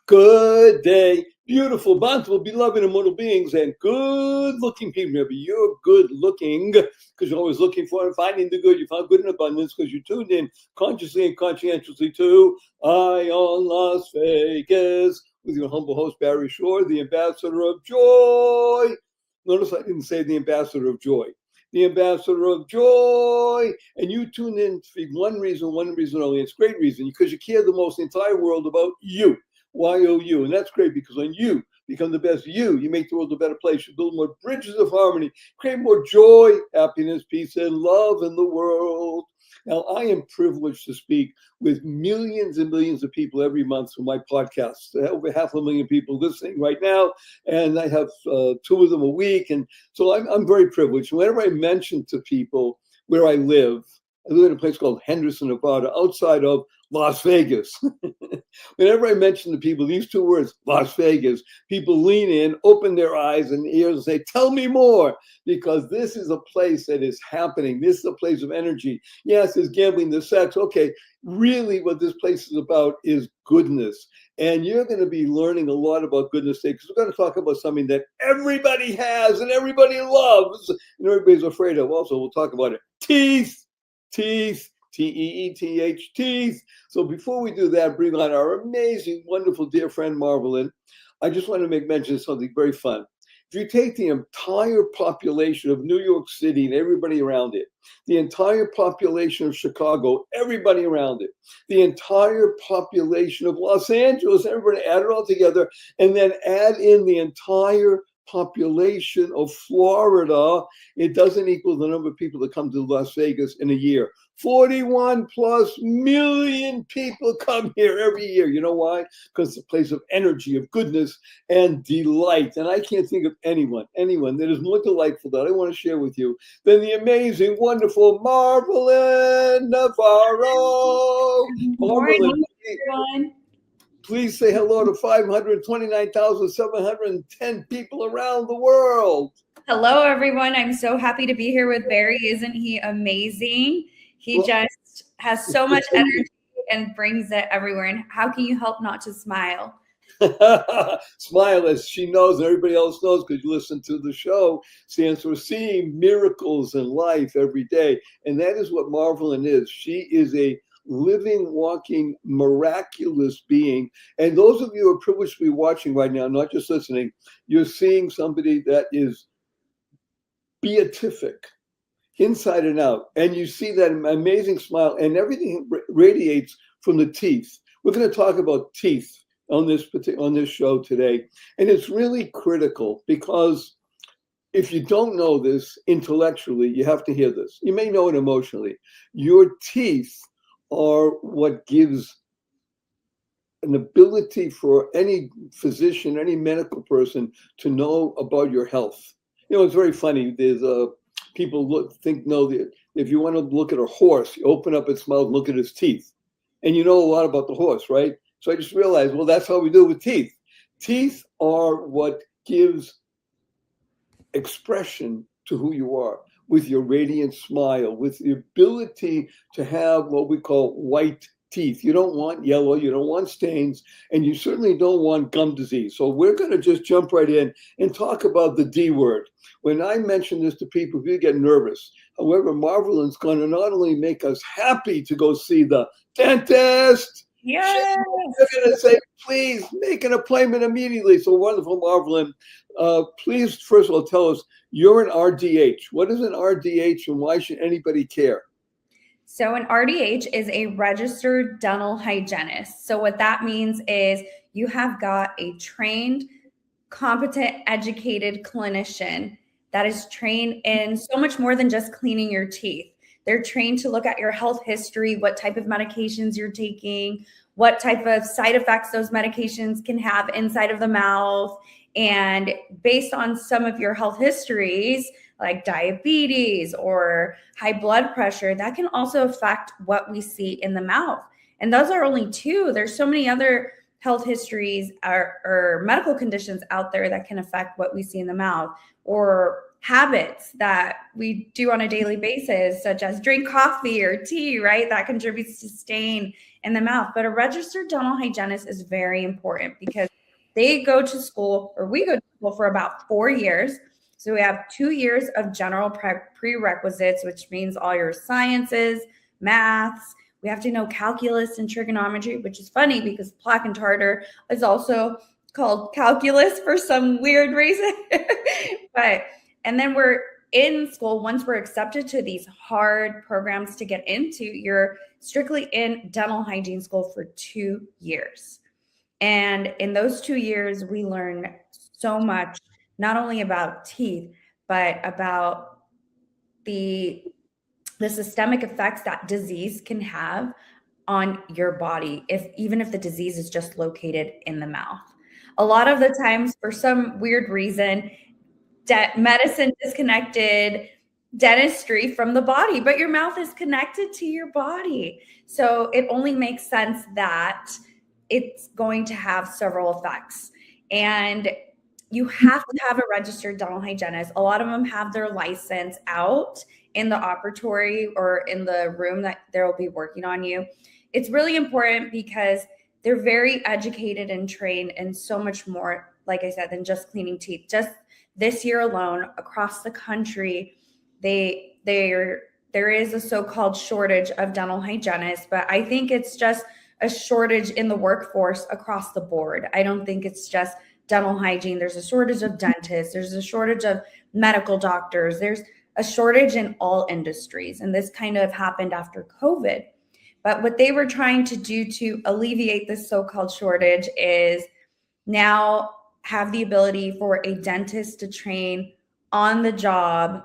Good day, beautiful, bountiful, beloved, immortal beings, and good-looking people. Remember, you're good-looking because you're always looking for and finding the good. You found good in abundance because you tuned in consciously and conscientiously to Eye on Las Vegas with your humble host, Barry Shore, the ambassador of joy. Notice I didn't say the ambassador of joy. The ambassador of joy. And you tune in for one reason only. It's a great reason because you care the most in the entire world about you. Y-O-U. And that's great because when you become the best you make the world a better place. You build more bridges of harmony, create more joy, happiness, peace, and love in the world. Now, I am privileged to speak with millions and millions of people every month through my podcast. Over 500,000 people listening right now, and I have 2 of them a week. And so I'm very privileged. Whenever I mention to people where I live in a place called Henderson, Nevada, outside of Las Vegas. Whenever I mention to people these 2 words, Las Vegas, people lean in, open their eyes and ears and say, tell me more, because this is a place that is happening. This is a place of energy. Yes, there's gambling, there's sex. Okay, really what this place is about is goodness. And you're going to be learning a lot about goodness today because we're going to talk about something that everybody has and everybody loves and everybody's afraid of. Also, we'll talk about it. Teeth. T-E-E-T-H, teeth. So before we do that, bring on our amazing, wonderful, dear friend, Marvelyn. I just want to make mention of something very fun. If you take the entire population of New York City and everybody around it, the entire population of Chicago, everybody around it, the entire population of Los Angeles, everybody add it all together, and then add in the entire population of Florida, it doesn't equal the number of people that come to Las Vegas in a year. 41 plus million people come here every year. You know why? Because it's a place of energy, of goodness, and delight. And I can't think of anyone that is more delightful that I want to share with you than the amazing, wonderful Marvelyn Navarro. Marvelyn, please say hello to 529,710 people around the world. Hello, everyone. I'm so happy to be here with Barry. Isn't he amazing? He just has so much energy and brings it everywhere. And how can you help not to smile? Smile, as she knows and everybody else knows because you listen to the show, stands for seeing miracles in life every day. And that is what Marvelyn is. She is a living, walking, miraculous being. And those of you who are privileged to be watching right now, not just listening, you're seeing somebody that is beatific, inside and out. And you see that amazing smile and everything radiates from the teeth. We're going to talk about teeth on this show today. And it's really critical because if you don't know this intellectually, you have to hear this. You may know it emotionally. Your teeth are what gives an ability for any physician, any medical person to know about your health. You know, it's very funny. There's people know that if you want to look at a horse, you open up its mouth, look at its teeth, and you know a lot about the horse, right? So I just realized, well, that's how we do it with teeth. Teeth are what gives expression to who you are, with your radiant smile, with the ability to have what we call white teeth. You don't want yellow, you don't want stains, and you certainly don't want gum disease. So we're going to just jump right in and talk about the D word. When I mention this to people, you get nervous. However, Marvelyn's going to not only make us happy to go see the dentist, yes, they're going to say, please make an appointment immediately. So wonderful, Marvelyn. Please, first of all, tell us, you're an RDH. What is an RDH and why should anybody care? So an RDH is a registered dental hygienist. So what that means is you have got a trained, competent, educated clinician that is trained in so much more than just cleaning your teeth. They're trained to look at your health history, what type of medications you're taking, what type of side effects those medications can have inside of the mouth. And based on some of your health histories, like diabetes or high blood pressure, that can also affect what we see in the mouth. And those are only 2. There's so many other health histories or medical conditions out there that can affect what we see in the mouth, or habits that we do on a daily basis, such as drink coffee or tea, right? That contributes to stain in the mouth. But a registered dental hygienist is very important because they go to school, or we go to school for about 4 years. So we have 2 years of general prerequisites, which means all your sciences, maths. We have to know calculus and trigonometry, which is funny because plaque and tartar is also called calculus for some weird reason. But and then we're in school, once we're accepted to these hard programs to get into, you're strictly in dental hygiene school for 2 years. And in those 2 years, we learn so much, not only about teeth, but about the systemic effects that disease can have on your body, even if the disease is just located in the mouth. A lot of the times, for some weird reason, medicine disconnected dentistry from the body, but your mouth is connected to your body. So it only makes sense that it's going to have several effects. And you have to have a registered dental hygienist. A lot of them have their license out in the operatory or in the room that they'll be working on you. It's really important because they're very educated and trained and so much more, like I said, than just cleaning teeth. Just this year alone, across the country, there is a so-called shortage of dental hygienists, but I think it's just a shortage in the workforce across the board. I don't think it's just dental hygiene. There's a shortage of dentists. There's a shortage of medical doctors. There's a shortage in all industries. And this kind of happened after COVID. But what they were trying to do to alleviate this so-called shortage is now have the ability for a dentist to train on the job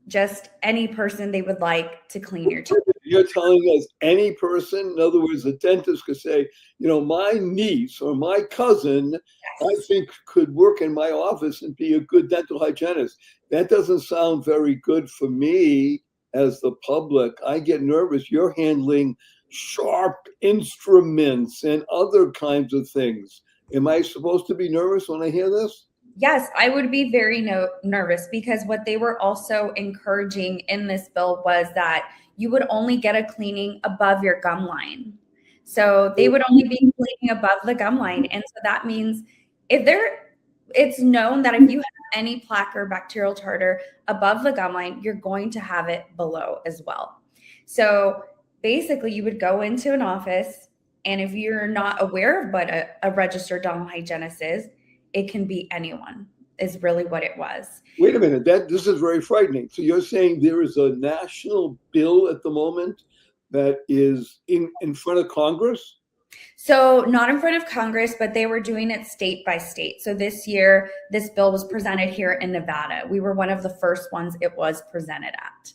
just any person they would like to clean your teeth. You're telling us any person, in other words, a dentist could say, my niece or my cousin, I think could work in my office and be a good dental hygienist. That doesn't sound very good for me as the public. I get nervous. You're handling sharp instruments and other kinds of things. Am I supposed to be nervous when I hear this? Yes, I would be very nervous because what they were also encouraging in this bill was that you would only get a cleaning above your gum line. So they would only be cleaning above the gum line. And so that means it's known that if you have any plaque or bacterial tartar above the gum line, you're going to have it below as well. So basically you would go into an office, and if you're not aware of what a registered dental hygienist is, it can be anyone, is really what it was. Wait a minute, this is very frightening. So you're saying there is a national bill at the moment that is in front of Congress? So not in front of Congress, but they were doing it state by state. So this year, this bill was presented here in Nevada. We were one of the first ones it was presented at.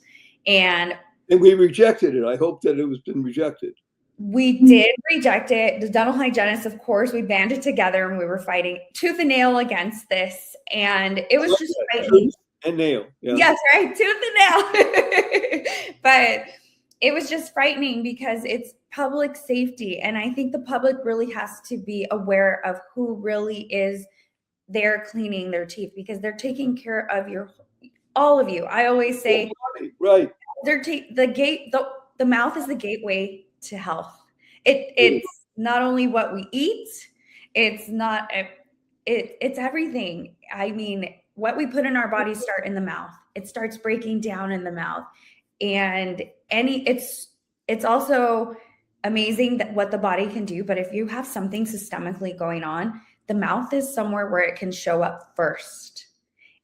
And we rejected it. I hope that it was been rejected. We did reject it. The dental hygienists, of course, we banded together and we were fighting tooth and nail against this. And it was just frightening. Tooth and nail. Yeah. Yes, right. Tooth and nail. But it was just frightening because it's public safety. And I think the public really has to be aware of who really is there cleaning their teeth, because they're taking care of all of you. I always say, right. The mouth is the gateway to health. It's not only what we eat, it's everything. I mean, what we put in our bodies start in the mouth. It starts breaking down in the mouth. And it's also amazing that what the body can do, but if you have something systemically going on, the mouth is somewhere where it can show up first.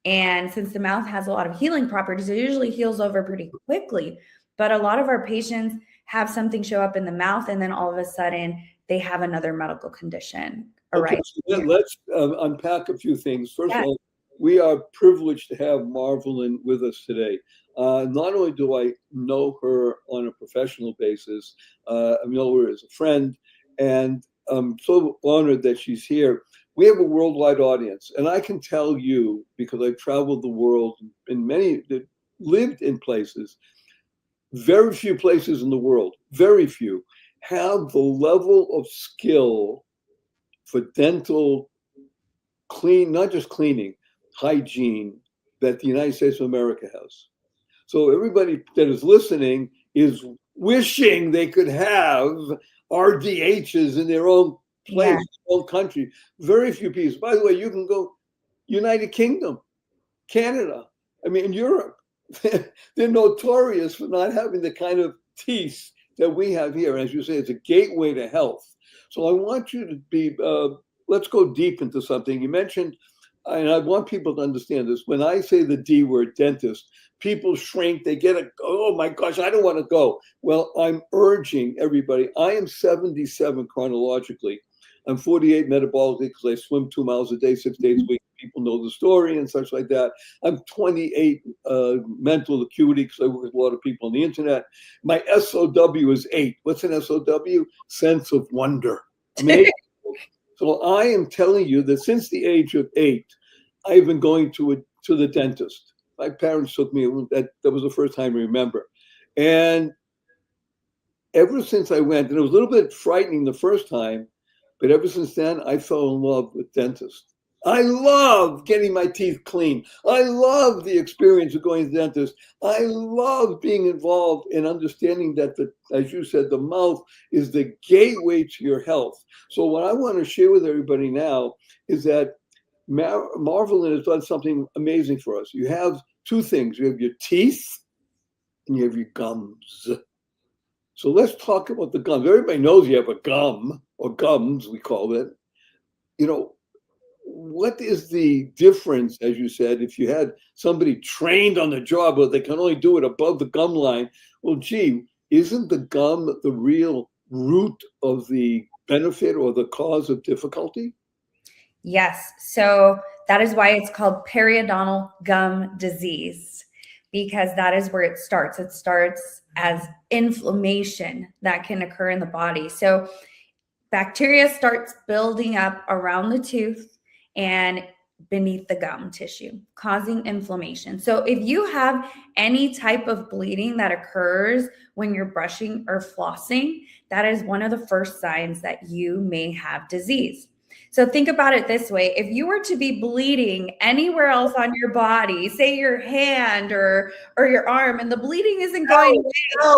And since the mouth has a lot of healing properties, it usually heals over pretty quickly. But a lot of our patients have something show up in the mouth, and then all of a sudden they have another medical condition. Okay, so let's unpack a few things. First of all, we are privileged to have Marvelyn with us today. Not only do I know her on a professional basis, I know her as a friend, and I'm so honored that she's here. We have a worldwide audience, and I can tell you, because I've traveled the world in many, lived in places, very few places in the world, very few, have the level of skill for dental not just cleaning, hygiene, that the United States of America has. So everybody that is listening is wishing they could have RDHs in their own place, their own country. Very few people. By the way, you can go United Kingdom, Canada, Europe. They're notorious for not having the kind of teeth that we have here. As you say, it's a gateway to health. So I want you to be, let's go deep into something. You mentioned, and I want people to understand this, when I say the D word, dentist, people shrink, they get oh my gosh, I don't want to go. Well, I'm urging everybody, I am 77 chronologically. I'm 48 metabolically because I swim 2 miles a day, 6 days a week. People know the story and such like that. I'm 28 mental acuity because I work with a lot of people on the internet. My SOW is 8. What's an SOW? Sense of wonder. So I am telling you that since the age of 8, I've been going to the dentist. My parents took me. That was the first time I remember. And ever since I went, and it was a little bit frightening the first time, but ever since then, I fell in love with dentists. I love getting my teeth clean. I love the experience of going to the dentist. I love being involved in understanding that, as you said, the mouth is the gateway to your health. So what I want to share with everybody now is that Marvelyn has done something amazing for us. You have two things. You have your teeth and you have your gums. So let's talk about the gums. Everybody knows you have a gum, or gums, we call it. What is the difference, as you said, if you had somebody trained on the job, but they can only do it above the gum line? Well, gee, isn't the gum the real root of the benefit or the cause of difficulty? Yes. So that is why it's called periodontal gum disease, because that is where it starts. It starts as inflammation that can occur in the body. So bacteria starts building up around the tooth and beneath the gum tissue, causing inflammation. So if you have any type of bleeding that occurs when you're brushing or flossing, that is one of the first signs that you may have disease. So think about it this way. If you were to be bleeding anywhere else on your body, say your hand or your arm, and the bleeding isn't going away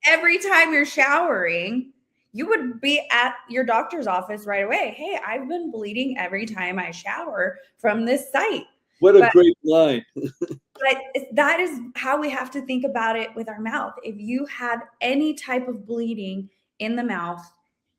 every time you're showering, you would be at your doctor's office right away. Hey, I've been bleeding every time I shower from this site. What a great line. But that is how we have to think about it with our mouth. If you have any type of bleeding in the mouth,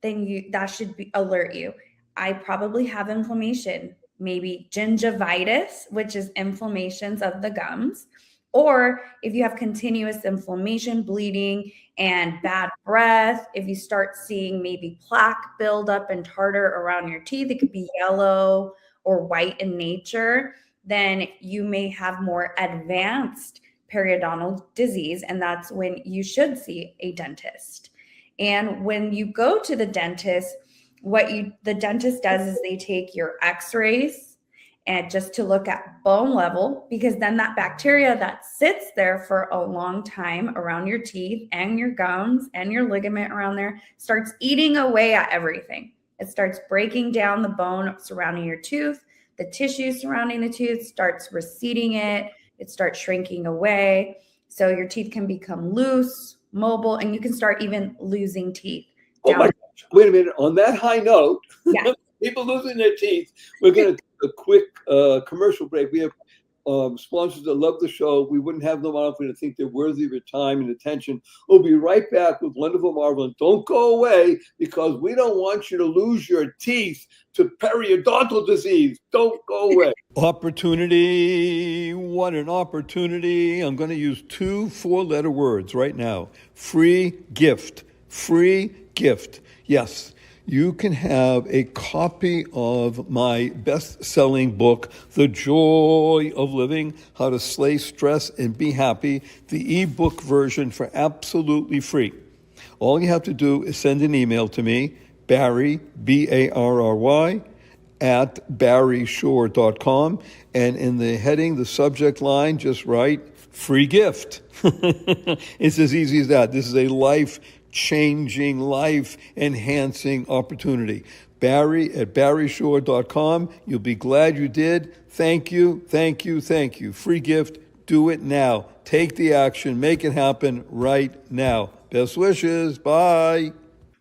then that should alert you. I probably have inflammation, maybe gingivitis, which is inflammations of the gums. Or if you have continuous inflammation, bleeding, and bad breath, if you start seeing maybe plaque buildup and tartar around your teeth, it could be yellow or white in nature, then you may have more advanced periodontal disease, and that's when you should see a dentist. And when you go to the dentist, the dentist does is they take your x-rays and just to look at bone level, because then that bacteria that sits there for a long time around your teeth and your gums and your ligament around there starts eating away at everything. It starts breaking down the bone surrounding your tooth, the tissue surrounding the tooth starts receding it starts shrinking away. So your teeth can become loose, mobile, and you can start even losing teeth. Oh my gosh. Wait a minute. On that high note, people losing their teeth, we're going to take a quick commercial break. We have sponsors that love the show. We wouldn't have them on if we didn't think they're worthy of your time and attention. We'll be right back with wonderful Marvelyn. Don't go away, because we don't want you to lose your teeth to periodontal disease. Don't go away. Opportunity. What an opportunity. I'm going to use 2 4-letter words right now. Free gift. Free gift. Yes, you can have a copy of my best-selling book, The Joy of Living, How to Slay Stress and Be Happy, the ebook version for absolutely free. All you have to do is send an email to me, Barry, Barry, at barryshore.com, and in the heading, the subject line, just write free gift. It's as easy as that. This is a life changing, life enhancing opportunity. Barry at barryshore.com. You'll be glad you did. Thank you, thank you, thank you. Free gift. Do it now. Take the action. Make it happen right now. Best wishes. Bye.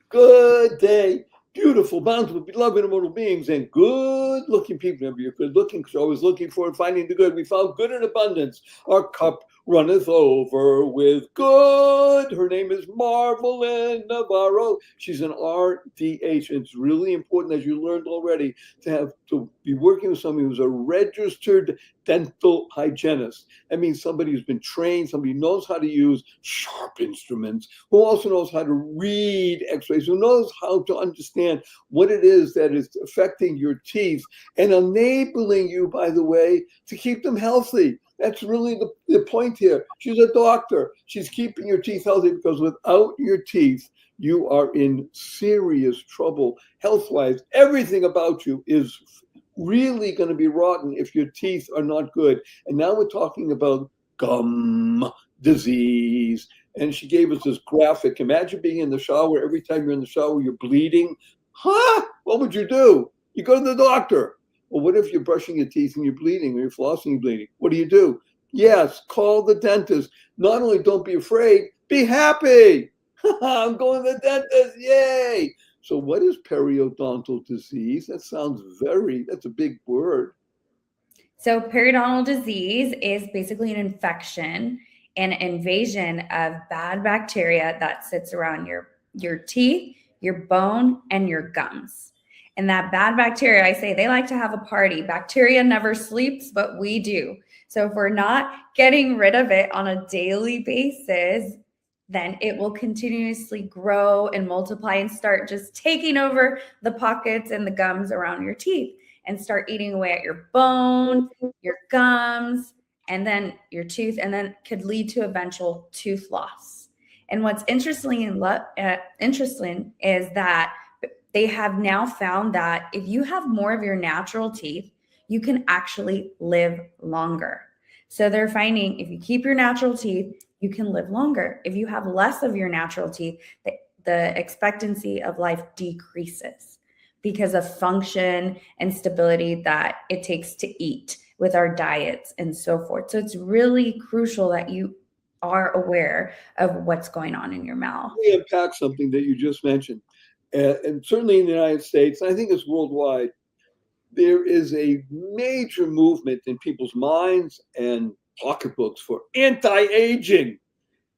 Good day. Beautiful, bountiful, beloved immortal beings, and good looking people. Remember, you're good looking because you're always looking for and finding the good. We found good in abundance. Our cup runneth over with good. Her name is Marvelyn Navarro. She's an RDH. And it's really important, as you learned already, to be working with somebody who's a registered dental hygienist. That means somebody who's been trained, somebody who knows how to use sharp instruments, who also knows how to read x-rays, who knows how to understand what it is that is affecting your teeth and enabling you, by the way, to keep them healthy. That's really the point here. She's a doctor. She's keeping your teeth healthy, because without your teeth, you are in serious trouble health-wise. Everything about you is really going to be rotten if your teeth are not good. And now we're talking about gum disease. And she gave us this graphic. Imagine being in the shower. Every time you're in the shower, you're bleeding. Huh? What would you do? You go to the doctor. Well, what if you're brushing your teeth and you're bleeding, or you're flossing and bleeding? What do? Yes, call the dentist. Not only don't be afraid, be happy. I'm going to the dentist. Yay. So what is periodontal disease? That's a big word. So periodontal disease is basically an infection and invasion of bad bacteria that sits around your teeth, your bone, and your gums. And that bad bacteria, I say, they like to have a party. Bacteria never sleeps, but we do. So if we're not getting rid of it on a daily basis, then it will continuously grow and multiply and start just taking over the pockets and the gums around your teeth, and start eating away at your bone, your gums, and then your tooth, and then could lead to eventual tooth loss. And what's interesting is that they have now found that if you have more of your natural teeth, you can actually live longer. So they're finding if you keep your natural teeth, you can live longer. If you have less of your natural teeth, the expectancy of life decreases because of function and stability that it takes to eat with our diets and so forth. So it's really crucial that you are aware of what's going on in your mouth. Let me unpack something that you just mentioned. And certainly in the United States, I think it's worldwide, there is a major movement in people's minds and pocketbooks for anti-aging.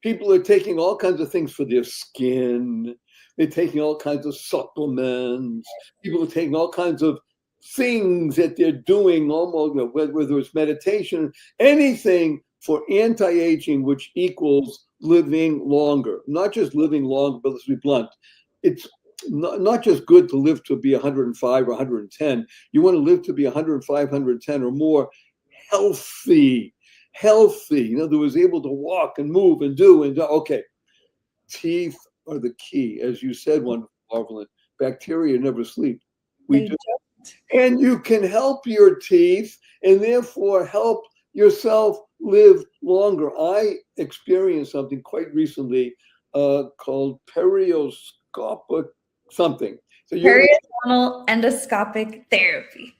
People are taking all kinds of things for their skin. They're taking all kinds of supplements. People are taking all kinds of things that they're doing, almost whether it's meditation, anything for anti-aging, which equals living longer. Not just living long, but let's be blunt. It's not just good to live to be 105 or 110. You want to live to be 105, 110 or more, healthy. In other words, able to walk and move and do. Okay, teeth are the key. As you said, one, Marvelyn, bacteria never sleep. We do. And you can help your teeth and therefore help yourself live longer. I experienced something quite recently called periodontal something. So Periodontal endoscopic therapy.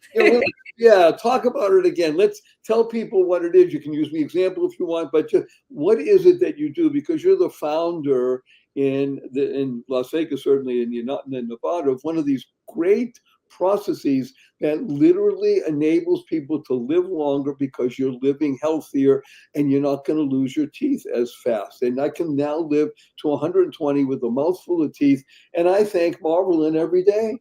Yeah, talk about it again. Let's tell people what it is. You can use the example if you want, but just what is it that you do? Because you're the founder in Las Vegas, certainly in Nevada, of one of these great processes that literally enables people to live longer because you're living healthier and you're not going to lose your teeth as fast. And I can now live to 120 with a mouthful of teeth. And I thank Marvelyn every day.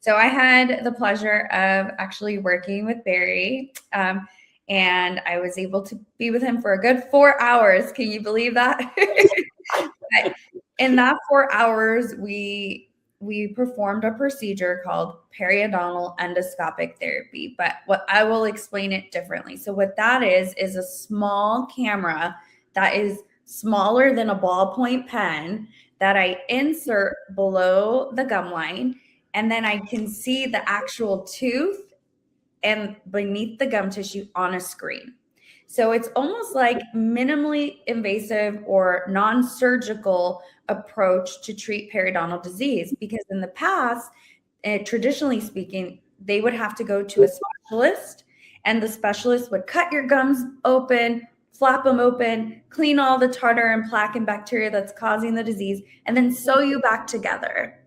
So I had the pleasure of actually working with Barry, and I was able to be with him for a good 4 hours. Can you believe that? In that 4 hours, we performed a procedure called periodontal endoscopic therapy, but what I will explain it differently. So what that is a small camera that is smaller than a ballpoint pen that I insert below the gum line, and then I can see the actual tooth and beneath the gum tissue on a screen. So it's almost like minimally invasive or non-surgical approach to treat periodontal disease, because in the past, traditionally speaking, they would have to go to a specialist, and the specialist would cut your gums open, flap them open, clean all the tartar and plaque and bacteria that's causing the disease, and then sew you back together.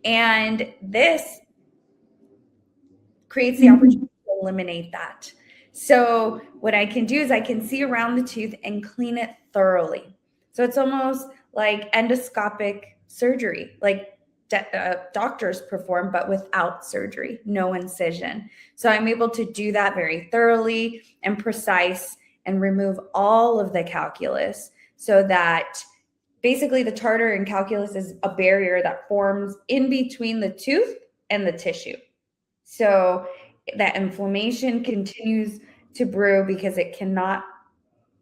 And this creates the opportunity to eliminate that. So what I can do is I can see around the tooth and clean it thoroughly. So it's almost like endoscopic surgery, like doctors perform, but without surgery, no incision. So I'm able to do that very thoroughly and precise and remove all of the calculus, so that basically the tartar and calculus is a barrier that forms in between the tooth and the tissue. So that inflammation continues to brew because it cannot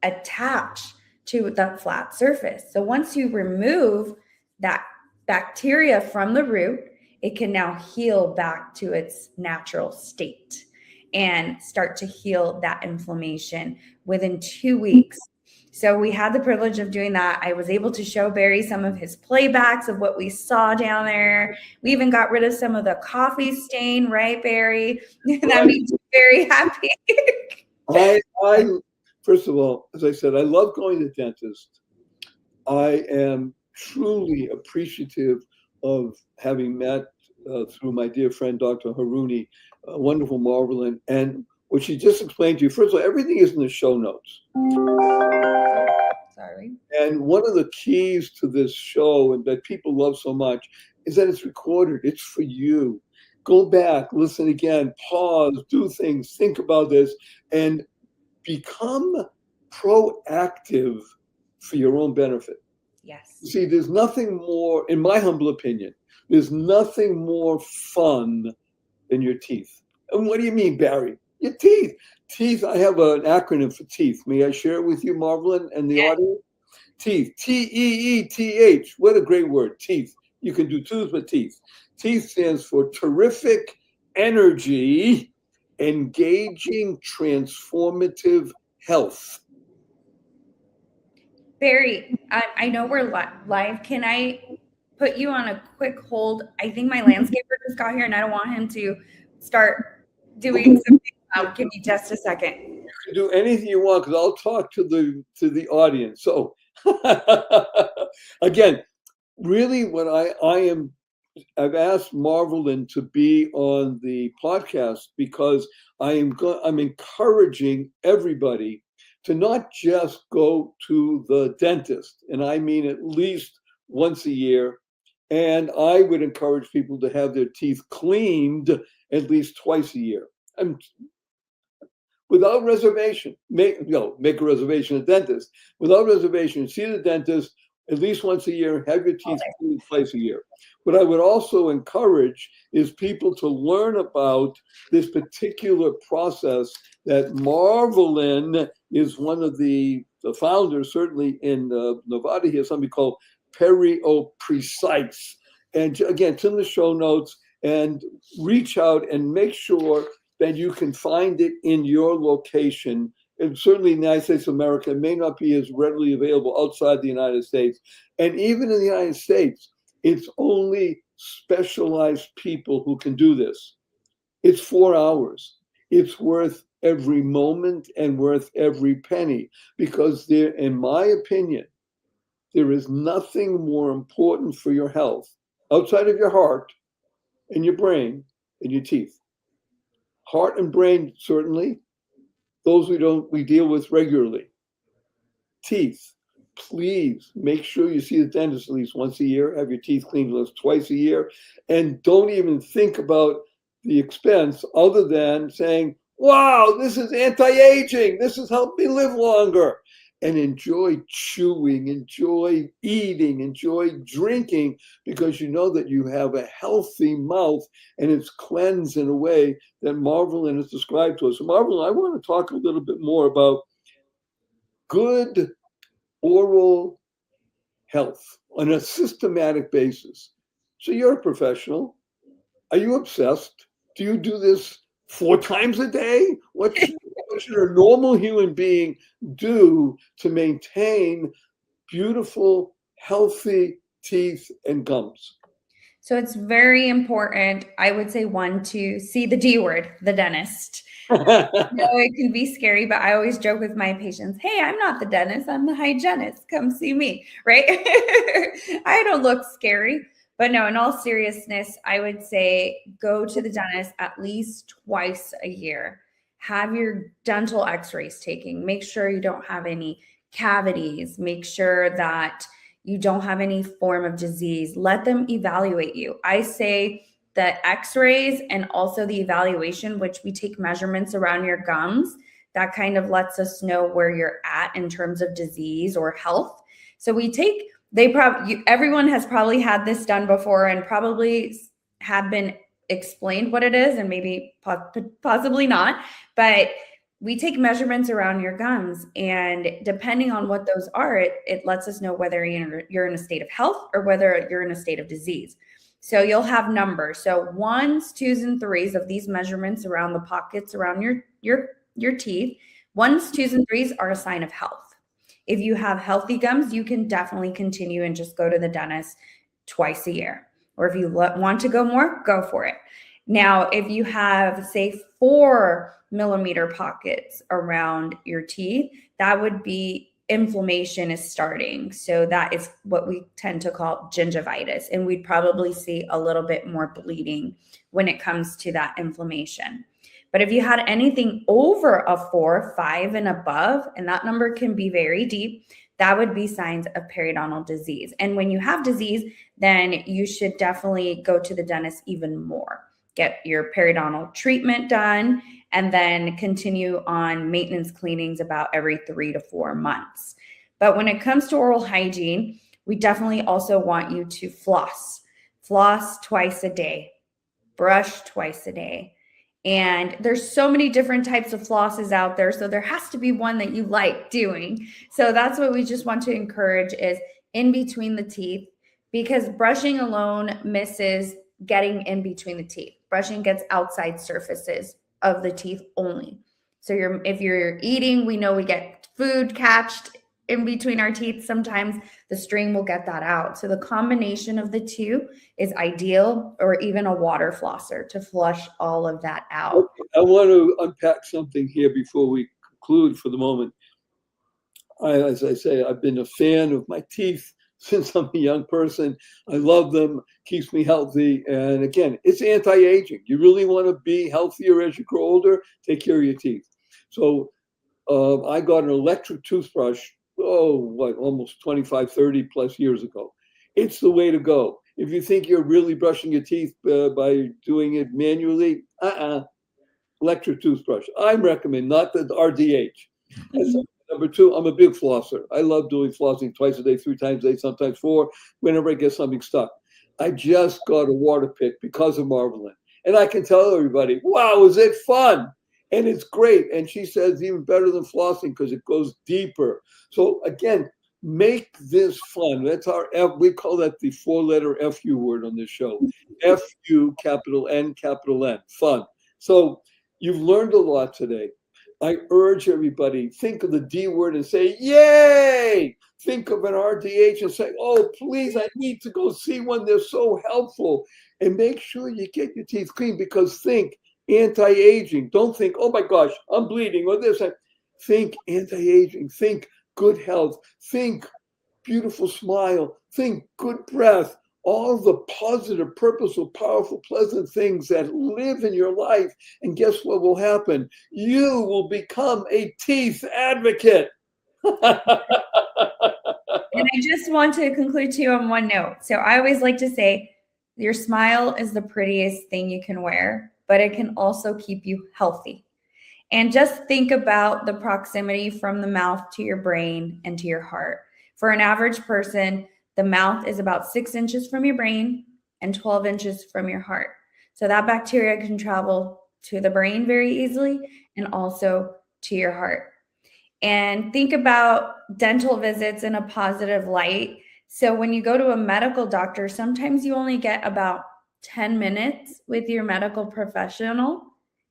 attach to the flat surface. So once you remove that bacteria from the root, it can now heal back to its natural state and start to heal that inflammation within 2 weeks. So we had the privilege of doing that. I was able to show Barry some of his playbacks of what we saw down there. We even got rid of some of the coffee stain, right, Barry? That made you very happy. I first of all, as I said, I love going to the dentist. I am truly appreciative of having met through my dear friend, Dr. Haruni, wonderful Marvelyn. And what she just explained to you, first of all, everything is in the show notes. Sorry. And one of the keys to this show, and that people love so much, is that it's recorded. It's for you. Go back, listen again, pause, do things, think about this, and become proactive for your own benefit. Yes. See, there's nothing more, in my humble opinion, there's nothing more fun than your teeth. And what do you mean, Barry? Your teeth. Teeth, I have an acronym for teeth. May I share it with you, Marvelyn, and the audience? Teeth. T-E-E-T-H. What a great word, teeth. You can do tooth, but teeth. Teeth stands for terrific energy, engaging, transformative health. Barry, I know we're live. Can I put you on a quick hold? I think my landscaper just got here and I don't want him to start doing something loud. Give me just a second. You can do anything you want, because I'll talk to the audience. So again, really what I've asked Marvelyn to be on the podcast because I'm encouraging everybody to not just go to the dentist, and I mean at least once a year. And I would encourage people to have their teeth cleaned at least twice a year. Without reservation, make a reservation at the dentist. Without reservation, see the dentist at least once a year, have your teeth cleaned twice a year. What I would also encourage is people to learn about this particular process that Marvelyn is one of the founders, certainly in Nevada. He has something called Precise. And again, it's in the show notes, and reach out and make sure that you can find it in your location. And certainly in the United States of America, it may not be as readily available outside the United States. And even in the United States, it's only specialized people who can do this. It's 4 hours. It's worth every moment and worth every penny, because there, in my opinion, there is nothing more important for your health outside of your heart and your brain than your teeth. Heart and brain, certainly, those we deal with regularly. Teeth, please make sure you see the dentist at least once a year. Have your teeth cleaned at least twice a year. And don't even think about the expense other than saying, wow, this is anti-aging. This has helped me live longer. And enjoy chewing, enjoy eating, enjoy drinking, because you know that you have a healthy mouth and it's cleansed in a way that Marvelyn has described to us. So Marvelyn, I want to talk a little bit more about good oral health on a systematic basis. So you're a professional. Are you obsessed? Do you do this 4 times a day? What's What should a normal human being do to maintain beautiful, healthy teeth and gums? So it's very important, I would say, one, to see the D word, the dentist. No, it can be scary, but I always joke with my patients, hey, I'm not the dentist, I'm the hygienist. Come see me, right? I don't look scary. But no, in all seriousness, I would say go to the dentist at least twice a year. Have your dental x-rays taken. Make sure you don't have any cavities. Make sure that you don't have any form of disease. Let them evaluate you. I say the x-rays and also the evaluation, which we take measurements around your gums, that kind of lets us know where you're at in terms of disease or health. So we take, everyone has probably had this done before and probably have been explained what it is, and maybe possibly not, but we take measurements around your gums, and depending on what those are, it lets us know whether you're in a state of health or whether you're in a state of disease. So you'll have numbers. So 1s, 2s, and 3s of these measurements around the pockets around your teeth. 1s, 2s, and 3s are a sign of health. If you have healthy gums, you can definitely continue and just go to the dentist twice a year. Or if you want to go more, go for it. Now, if you have, say, 4-millimeter pockets around your teeth, that would be inflammation is starting. So that is what we tend to call gingivitis. And we'd probably see a little bit more bleeding when it comes to that inflammation. But if you had anything over a 4, 5 and above, and that number can be very deep, that would be signs of periodontal disease. And when you have disease, then you should definitely go to the dentist even more. Get your periodontal treatment done, and then continue on maintenance cleanings about every 3 to 4 months. But when it comes to oral hygiene, we definitely also want you to floss. Floss twice a day, brush twice a day. And there's so many different types of flosses out there. So there has to be one that you like doing. So that's what we just want to encourage is in between the teeth, because brushing alone misses getting in between the teeth. Brushing gets outside surfaces of the teeth only. So if you're eating, we know we get food catched in between our teeth. Sometimes the string will get that out. So the combination of the two is ideal, or even a water flosser to flush all of that out. I want to unpack something here before we conclude for the moment. As I say, I've been a fan of my teeth since I'm a young person. I love them, keeps me healthy. And again, it's anti-aging. You really want to be healthier as you grow older, take care of your teeth. So I got an electric toothbrush, almost 25, 30 plus years ago. It's the way to go. If you think you're really brushing your teeth by doing it manually, electric toothbrush. I recommend, not the RDH. Number 2, I'm a big flosser. I love doing flossing twice a day, 3 times a day, sometimes 4, whenever I get something stuck. I just got a water pick because of Marvelyn. And I can tell everybody, wow, is it fun? And it's great. And she says even better than flossing because it goes deeper. So again, make this fun. That's our F. We call that the 4-letter FU word on this show. FU, capital N, capital N, fun. So you've learned a lot today. I urge everybody, think of the D word and say, yay! Think of an RDH and say, oh, please, I need to go see one. They're so helpful. And make sure you get your teeth clean, because think anti-aging. Don't think, oh my gosh, I'm bleeding or this. Think anti-aging. Think good health. Think beautiful smile. Think good breath. All the positive, purposeful, powerful, pleasant things that live in your life. And guess what will happen? You will become a teeth advocate. And I just want to conclude too on one note. So I always like to say, your smile is the prettiest thing you can wear, but it can also keep you healthy. And just think about the proximity from the mouth to your brain and to your heart. For an average person, the mouth is about 6 inches from your brain and 12 inches from your heart. So that bacteria can travel to the brain very easily and also to your heart. And think about dental visits in a positive light. So when you go to a medical doctor, sometimes you only get about 10 minutes with your medical professional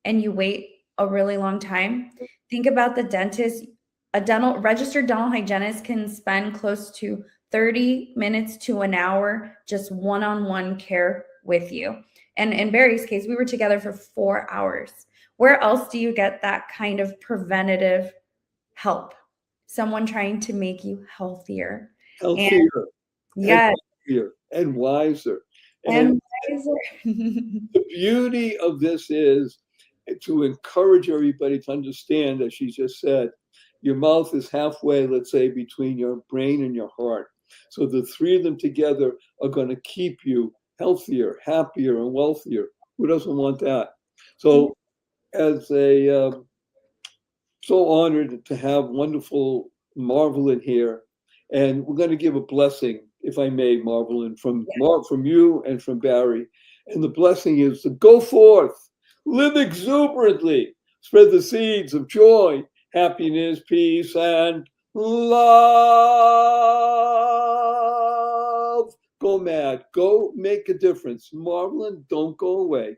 and you wait a really long time. think about the dentist. A registered dental hygienist can spend close to 30 minutes to an hour just one-on-one care with you. And in Barry's case, we were together for 4 hours. Where else do you get that kind of preventative help? Someone trying to make you healthier. Healthier. And yes. Healthier and wiser. And wiser. The beauty of this is to encourage everybody to understand, as she just said, your mouth is halfway, let's say, between your brain and your heart. So the three of them together are going to keep you healthier, happier, and wealthier. Who doesn't want that? So as a so honored to have wonderful Marvelyn here. And we're going to give a blessing, if I may, Marvelyn, from you and from Barry. And the blessing is to go forth, live exuberantly, spread the seeds of joy, happiness, peace, and love. Go mad. Go make a difference. Marvelyn, don't go away.